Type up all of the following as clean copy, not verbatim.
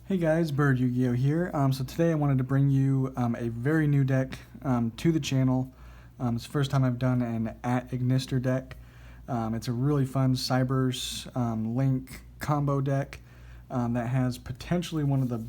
Hey guys, Bird Yugioh here. So today I wanted to bring you a very new deck to the channel. It's the first time I've done an at Ignister deck. It's a really fun Cybers Link combo deck that has potentially one of the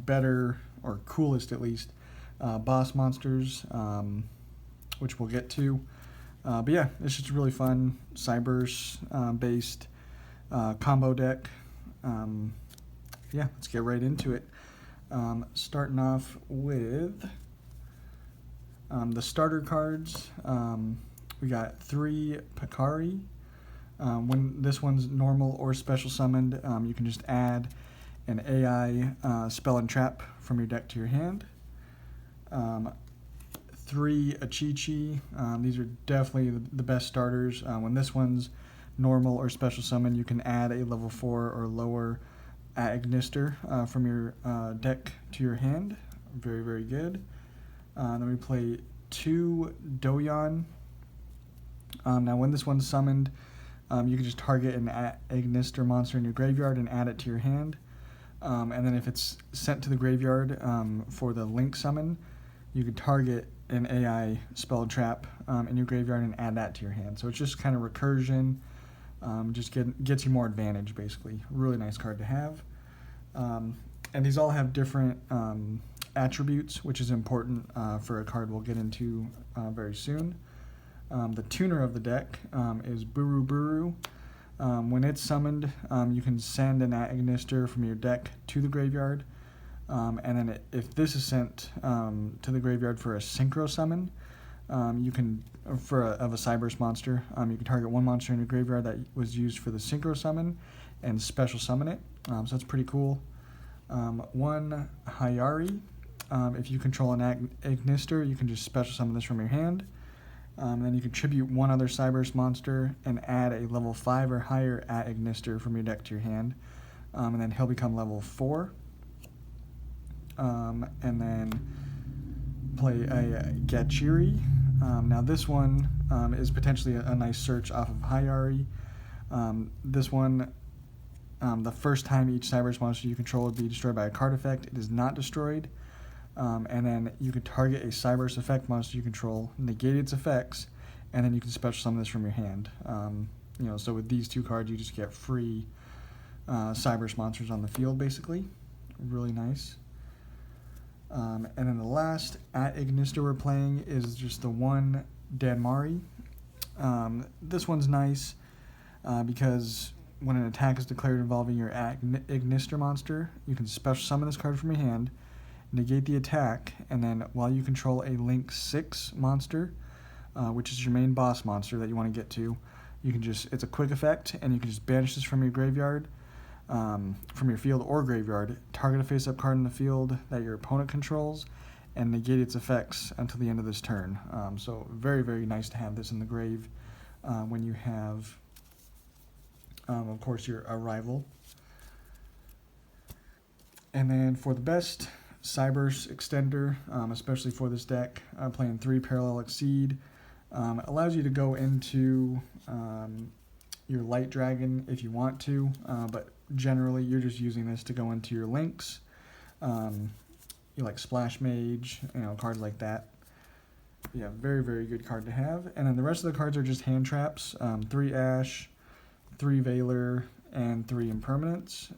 better or coolest at least boss monsters, which we'll get to. But yeah, it's just a really fun Cybers based combo deck. Yeah, let's get right into it. Starting off with the starter cards. We got 3 Pakari. When this one's normal or special summoned, you can just add an AI spell and trap from your deck to your hand. 3 Achichi. These are definitely the best starters. When this one's normal or special summon, you can add a level 4 or lower at Ignister from your deck to your hand. Very, very good. Then we play 2 Doyon. Now when this one's summoned, you can just target an Ignister monster in your graveyard and add it to your hand. And then if it's sent to the graveyard for the Link summon, you can target an AI spell trap in your graveyard and add that to your hand. So it's just kind of recursion. Just gets you more advantage, basically. Really nice card to have. And these all have different attributes, which is important for a card we'll get into very soon. The tuner of the deck is Buru Buru. When it's summoned, you can send an Ignister from your deck to the graveyard. And then if this is sent to the graveyard for a synchro summon, you can, of a Cybers monster, you can target one monster in your graveyard that was used for the synchro summon and special summon it. So that's pretty cool. 1 Hayari. If you control an Ignister, you can just special summon this from your hand. Then you can tribute one other Cybers monster and add a level 5 or higher at Ignister from your deck to your hand. And then he'll become level 4. And then play a Gachiri. Now this one is potentially a nice search off of Hayari. This one, the first time each Cybers monster you control would be destroyed by a card effect. It is not destroyed. And then you can target a Cybers effect monster you control, negate its effects, and then you can special summon this from your hand. So with these 2 cards, you just get free Cybers monsters on the field, basically. Really nice. And then the last at Ignister we're playing is just the 1 Danmari. This one's nice because when an attack is declared involving your Ignister monster, you can special summon this card from your hand, negate the attack, and then while you control a Link 6 monster, which is your main boss monster that you want to get to, you can just, it's a quick effect, and you can just banish this from your graveyard, from your field or graveyard, target a face-up card in the field that your opponent controls, and negate its effects until the end of this turn. So very, very nice to have this in the grave when you have, of course, your rival. And then for the best Cybers extender, especially for this deck, playing 3 Parallel Exceed, allows you to go into your Light Dragon if you want to, but generally you're just using this to go into your Links. You like Splash Mage, cards like that. Yeah, very, very good card to have. And then the rest of the cards are just hand traps. 3 Ash, 3 Valor, and 3 Impermanence.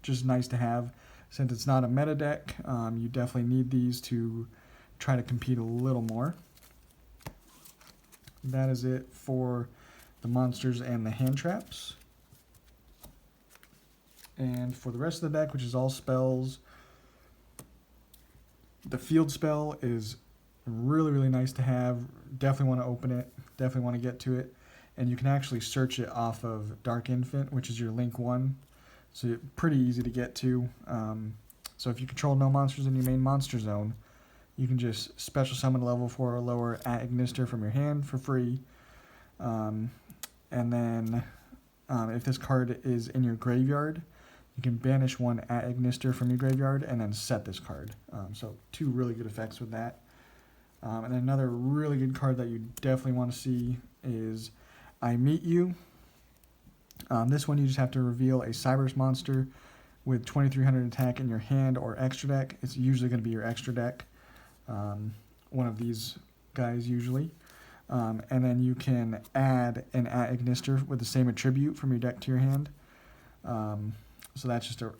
Just nice to have. Since it's not a meta deck, you definitely need these to try to compete a little more. That is it for the monsters and the hand traps. And for the rest of the deck, which is all spells, the field spell is really, really nice to have. Definitely want to open it. Definitely want to get to it. And you can actually search it off of Dark Infant, which is your Link 1. So pretty easy to get to. So if you control no monsters in your main monster zone, you can just special summon a level 4 or lower at Ignister from your hand for free. And then if this card is in your graveyard, you can banish one at Ignister from your graveyard and then set this card. So 2 really good effects with that. And then another really good card that you definitely want to see is I Meet You. This one you just have to reveal a Cybers monster with 2300 attack in your hand or extra deck. It's usually going to be your extra deck, one of these guys usually. And then you can add an Ignister with the same attribute from your deck to your hand. So that's just a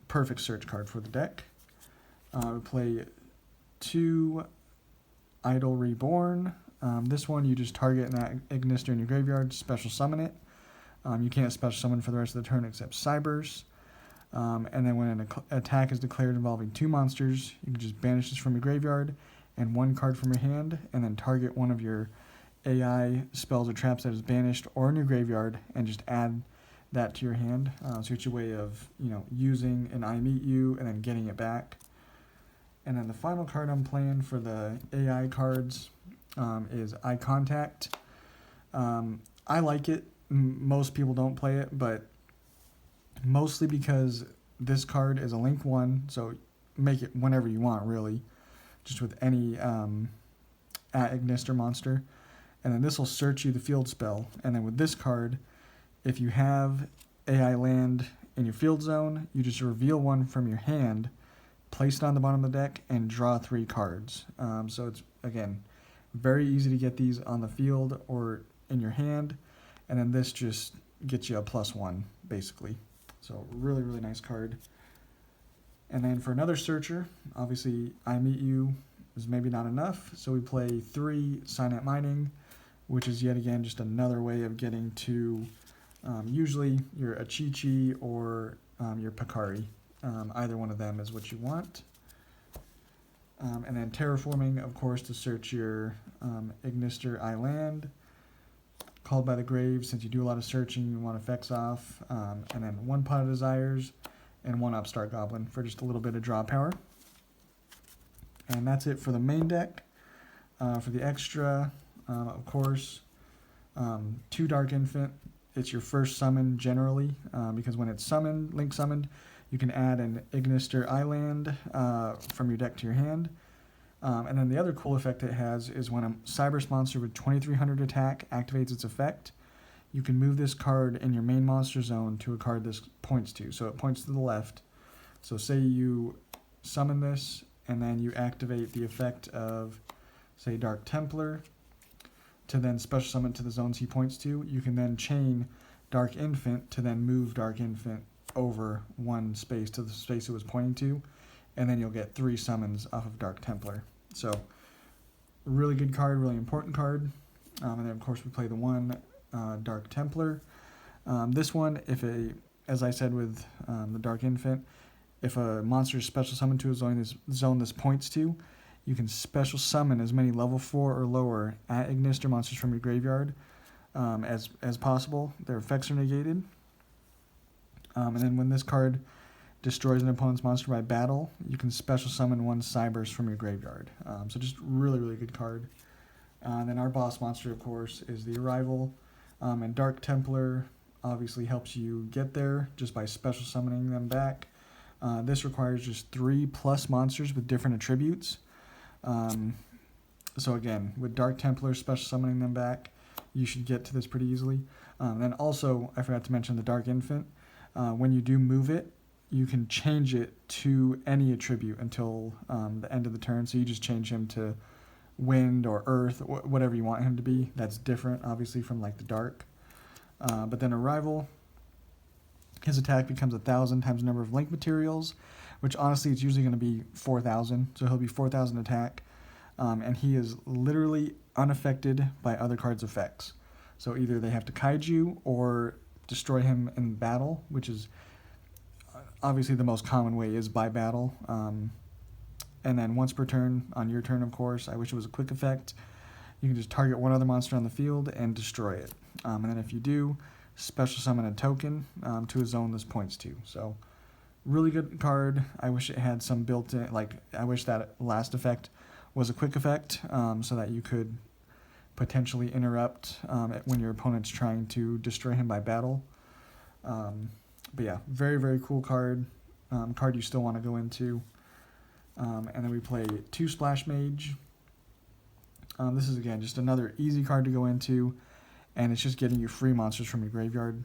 perfect search card for the deck. We play 2 Idol Reborn. This one you just target an Ignister in your graveyard, special summon it. You can't special summon for the rest of the turn except Cyberse. And then when an attack is declared involving 2 monsters, you can just banish this from your graveyard and 1 card from your hand, and then target one of your AI spells or traps that is banished or in your graveyard, and just add that to your hand. So it's your way of using an I Meet You and then getting it back. And then the final card I'm playing for the AI cards is Eye Contact. I like it. Most people don't play it, but mostly because this card is a link 1, so make it whenever you want, really, just with any Ignister monster. And then this will search you the field spell. And then with this card, if you have AI land in your field zone, you just reveal 1 from your hand, place it on the bottom of the deck, and draw 3 cards. So it's, again, very easy to get these on the field or in your hand. And then this just gets you a +1, basically. So really, really nice card. And then for another searcher, obviously I Meet You is maybe not enough. So we play 3 Signet Mining, which is yet again just another way of getting to usually your Achichi or your Pakari. Either one of them is what you want. And then Terraforming, of course, to search your Ignister Island. Called by the Grave, since you do a lot of searching, you want effects off. And then 1 Pot of Desires and 1 Upstart Goblin for just a little bit of draw power. And that's it for the main deck. For the extra, of course, 2 Dark Infant. It's your first summon generally, because when it's summoned, link summoned, you can add an Ignister Island from your deck to your hand. And then the other cool effect it has is when a Cyberse monster with 2300 attack activates its effect, you can move this card in your main monster zone to a card this points to. So it points to the left. So say you summon this, and then you activate the effect of, say, Dark Templar, to then special summon to the zones he points to. You can then chain Dark Infant to then move Dark Infant over 1 space to the space it was pointing to, and then you'll get 3 summons off of Dark Templar. So really good card, really important card. And then of course we play the 1 Dark Templar. This one, as I said with the Dark Infant, if a monster is special summoned to a zone this points to, you can special summon as many level 4 or lower Ignister monsters from your graveyard as possible. Their effects are negated. And then when this card destroys an opponent's monster by battle, you can special summon 1 Cyberse from your graveyard. So just really, really good card. And then our boss monster, of course, is the Arrival. And Dark Templar obviously helps you get there just by special summoning them back. This requires just 3+ monsters with different attributes. So again, with Dark Templar special summoning them back, you should get to this pretty easily. And also, I forgot to mention the Dark Infant. When you do move it, you can change it to any attribute until the end of the turn. So you just change him to wind or earth, whatever you want him to be. That's different, obviously, from like the dark. But then Arrival, his attack becomes 1,000 times the number of link materials, which honestly it's usually going to be 4,000. So he'll be 4,000 attack. And he is literally unaffected by other cards' effects. So either they have to kaiju or destroy him in battle, which is obviously the most common way is by battle. And then once per turn, on your turn, of course, I wish it was a quick effect, you can just target 1 other monster on the field and destroy it. And then if you do, special summon a token to a zone this points to. So really good card. I wish it had some built-in, I wish that last effect was a quick effect, so that you could potentially interrupt when your opponent's trying to destroy him by battle. But yeah, very, very cool card. Card you still want to go into. And then we play 2 Splash Mage. This is, again, just another easy card to go into, and it's just getting you free monsters from your graveyard.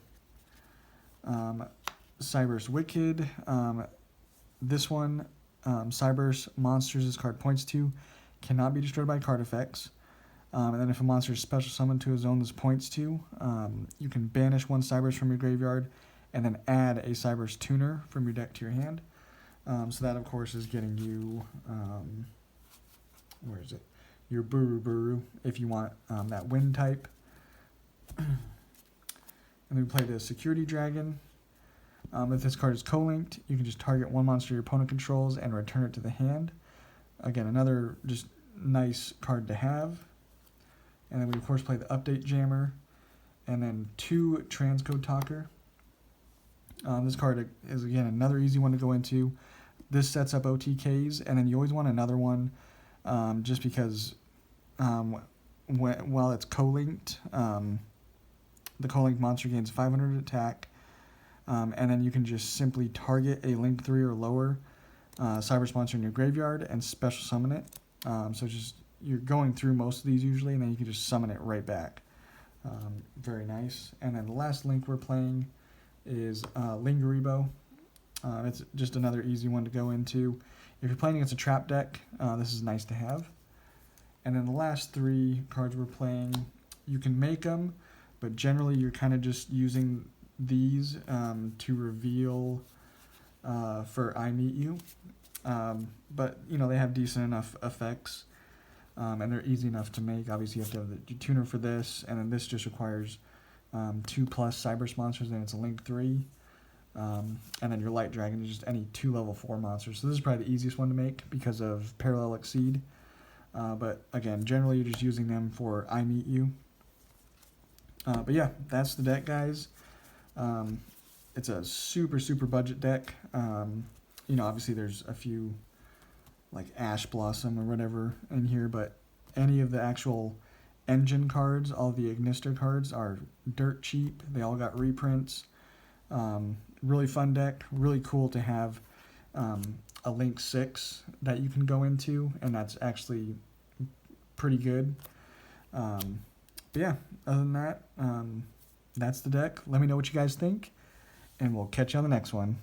Cyberse Wicked. This one, Cyberse monsters this card points to cannot be destroyed by card effects. And then if a monster is special summoned to a zone this points to, you can banish one Cyberse from your graveyard and then add a Cyberse tuner from your deck to your hand. So that, of course, is getting you, where is it? Your Buru Buru, if you want that wind type. And then we play the Security Dragon. If this card is co-linked, you can just target one monster your opponent controls and return it to the hand. Again, another just nice card to have. And then we, of course, play the Update Jammer. And then 2 Transcode Talker. This card is, again, another easy one to go into. This sets up OTKs, and then you always want another one just because while it's co-linked, the co-linked monster gains 500 attack, and then you can just simply target a link 3 or lower Cyberse monster in your graveyard and special summon it. So just you're going through most of these usually, and then you can just summon it right back. Very nice. And then the last link we're playing is Lingeribo. It's just another easy one to go into. If you're playing against a trap deck, this is nice to have. And then the last 3 cards we're playing, you can make them, but generally you're kind of just using these to reveal for I Meet You. But, you know, they have decent enough effects, and they're easy enough to make. Obviously, you have to have the tuner for this, and then this just requires 2+ Cyberse monsters, and it's a Link 3. And then your Light Dragon is just any 2 level 4 monsters. So this is probably the easiest one to make because of Parallel Exceed. But again, generally you're just using them for I Meet You. But yeah, that's the deck, guys. It's a super, super budget deck. You know, obviously there's a few like Ash Blossom or whatever in here, but any of the actual engine cards, all the Ignister cards are dirt cheap. They all got reprints. Really fun deck. Really cool to have a Link 6 that you can go into, and that's actually pretty good. But yeah, other than that, that's the deck. Let me know what you guys think, and we'll catch you on the next one.